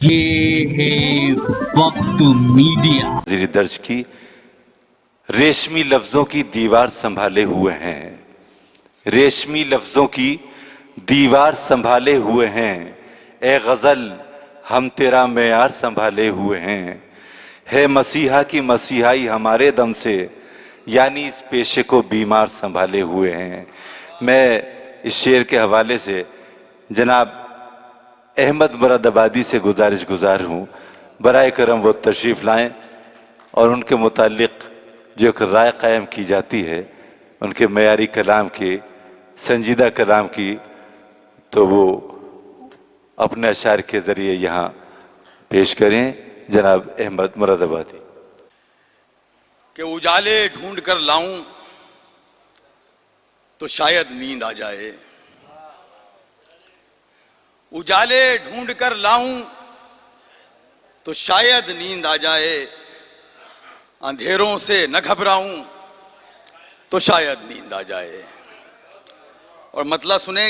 ये है वक्त मीडिया। ज़िर दर्ज की रेशमी लफ्जों की दीवार संभाले हुए हैं, रेशमी लफ्जों की दीवार संभाले हुए हैं। ए गजल हम तेरा मेयार संभाले हुए हैं। है मसीहा की मसीहाई हमारे दम से, यानी इस पेशे को बीमार संभाले हुए हैं। मैं इस शेर के हवाले से जनाब अहमद मुरादाबादी से गुजार हूँ, बराए करम वो तशरीफ़ लाएं और उनके मुतालिक जो एक राय कायम की जाती है, उनके मयारी कलाम की, संजीदा कलाम की, तो वो अपने अशार के ज़रिए यहाँ पेश करें। जनाब अहमद मुरादाबादी। कि उजाले ढूंढ कर लाऊं तो शायद नींद आ जाए, उजाले ढूंढ कर लाऊं तो शायद नींद आ जाए। अंधेरों से न घबराऊं तो शायद नींद आ जाए। और मतला सुने,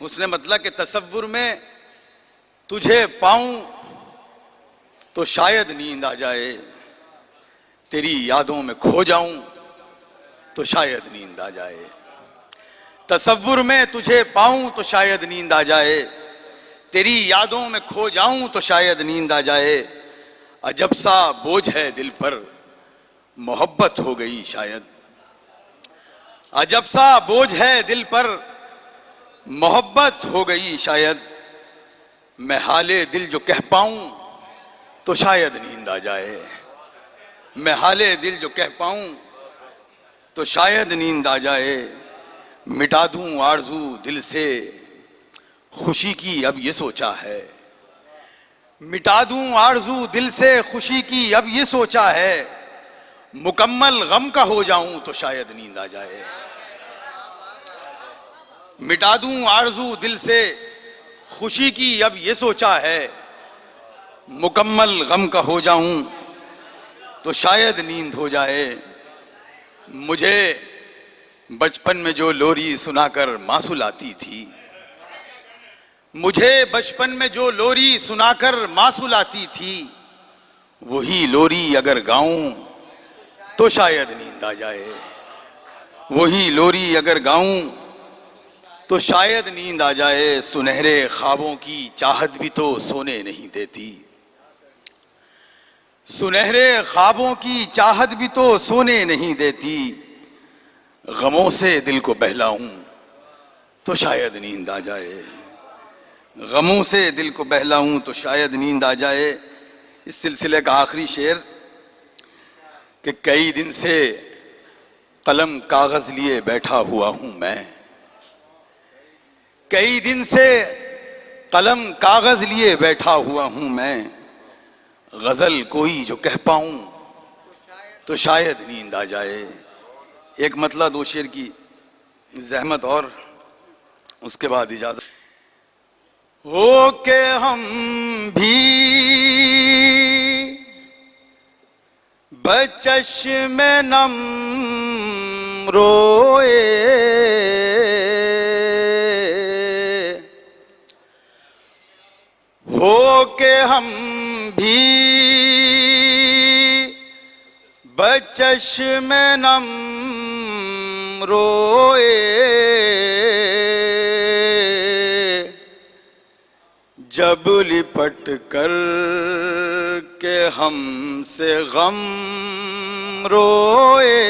उसने मतला के तसव्वुर में तुझे पाऊं तो शायद नींद आ जाए। तेरी यादों में खो जाऊं तो शायद नींद आ जाए। तसव्वुर में तुझे पाऊं तो शायद नींद आ जाए। तेरी यादों में खो जाऊं तो शायद नींद आ जाए। अजब सा बोझ है दिल पर मोहब्बत हो गई शायद। अजब सा बोझ है दिल पर मोहब्बत हो गई शायद। मैं हाले दिल जो कह पाऊं तो शायद नींद आ जाए। मैं हाले दिल जो कह पाऊं तो शायद नींद आ जाए। मिटा दूं आरज़ू दिल से खुशी की अब ये सोचा है। मिटा दूं आरज़ू दिल से खुशी की अब ये सोचा है। मुकम्मल गम का हो जाऊं तो शायद नींद आ जाए। मिटा दूं आरज़ू दिल से खुशी की अब ये सोचा है। मुकम्मल गम का हो जाऊं तो शायद नींद हो जाए। मुझे बचपन में जो लोरी सुनाकर माँ सुलाती थी, मुझे बचपन में जो लोरी सुनाकर माँ सुलाती थी, वही लोरी अगर गाऊं तो शायद नींद आ जाए। वही लोरी अगर गाऊं तो शायद नींद आ जाए। सुनहरे ख्वाबों की चाहत भी तो सोने नहीं देती। सुनहरे ख्वाबों की चाहत भी तो सोने नहीं देती। गमों से दिल को बहलाऊं तो शायद नींद आ जाए। गमों से दिल को बहलाऊं तो शायद नींद आ जाए। इस सिलसिले का आखिरी शेर कि कई दिन से कलम कागज लिए बैठा हुआ हूं मैं। कई दिन से कलम कागज लिए बैठा हुआ हूं मैं। गजल कोई जो कह पाऊं तो शायद नींद आ जाए। एक मतला दो शेर की जहमत और उसके बाद इजाजत। हो के हम भी बचश्मे नम रोए, हो के हम भी बचश्मे नम रोए। जब लिपट कर के हमसे गम रोए।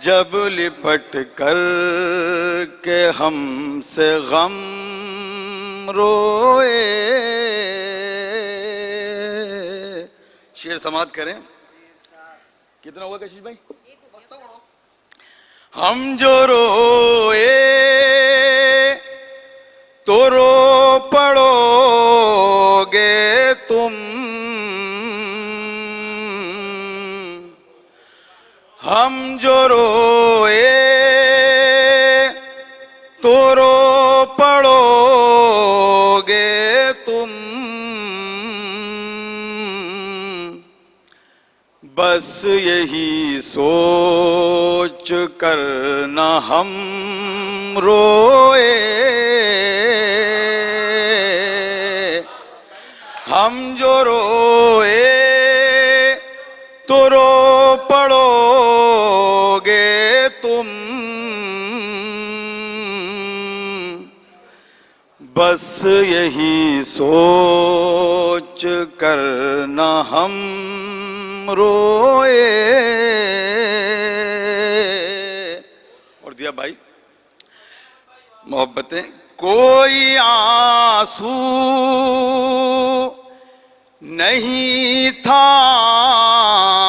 जब लिपट कर के हमसे गम रोए। शेर समाप्त करें। कितना हुआ कशिश भाई? हम जो रोए तो रो पड़ोगे तुम। हम जो रोए तो रो पड़ोगे तुम। बस यही सोच कर न हम रोए। ہم جو روئے تو رو پڑو گے تم، بس یہی سوچ کر نہ ہم روئے. اور دیا بھائی محبتیں. کوئی آنسو نہیں تھا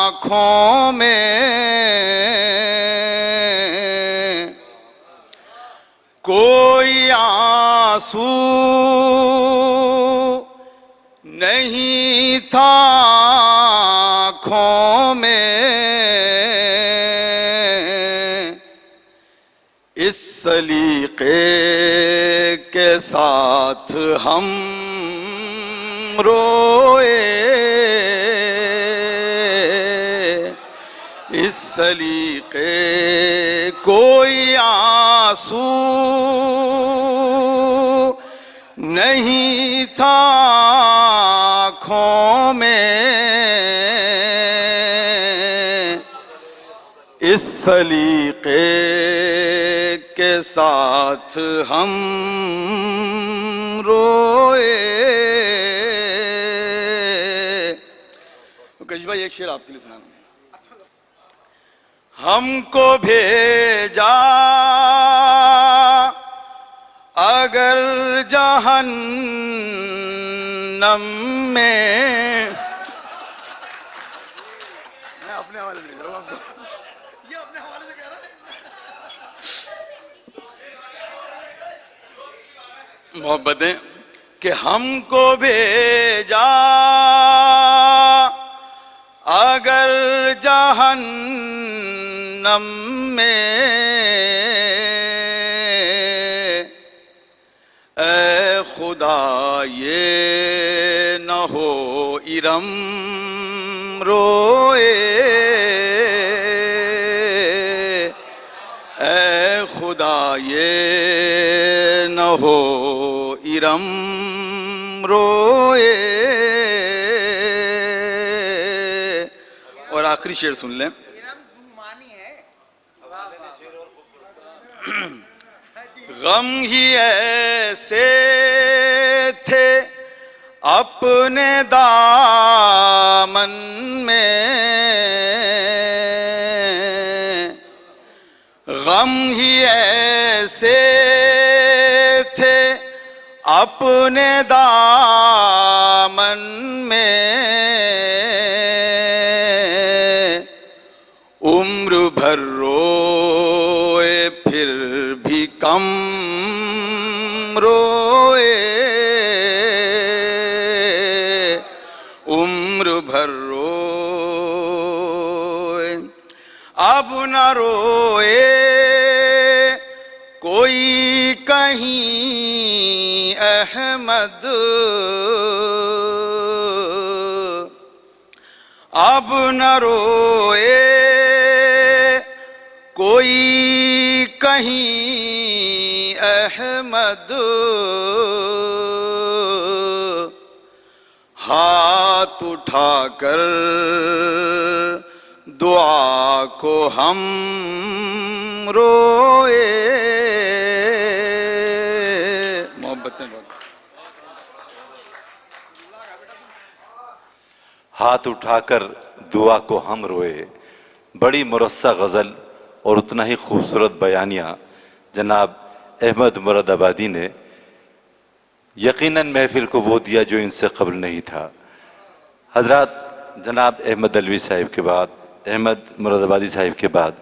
آنکھوں میں، کوئی آنسو نہیں تھا آنکھوں میں، اس سلیقے کے ساتھ ہم روئے، اس سلیقے. کوئی آنسو نہیں تھا آنکھوں میں، اس سلیقے کے ساتھ ہم روئے. کش بھائی ایک شعر آپ کے لیے سنانا. ہم کو بھیجا اگر جہنم میں، میں اپنے حوالے سے کہہ رہا ہوں، یہ اپنے حوالے سے کہہ رہا ہے. محبتیں کہ ہم کو بھیجا اگر جہنم میں، اے خدا یہ نہ ہو ارم روئے، اے خدا یہ نہ ہو ارم روئے. اور آخری شعر سن لیں. غم ہی ایسے تھے اپنے دامن میں، غم ہی ایسے تھے اپنے دامن میں، عمر بھر روئے پھر بھی کم روئے، عمر بھر روئے اب نہ روئے کوئی کہیں احمد، اب نہ روئے کوئی کہیں احمد، ہاتھ اٹھا کر دعا کو ہم روئے. محبتیں بہت. ہاتھ اٹھا کر دعا کو ہم روئے. بڑی مرصع غزل اور اتنا ہی خوبصورت بیانیہ جناب احمد مراد آبادی نے. یقیناً محفل کو وہ دیا جو ان سے قبل نہیں تھا. حضرات جناب احمد علوی صاحب کے بعد، احمد مراد آبادی صاحب کے بعد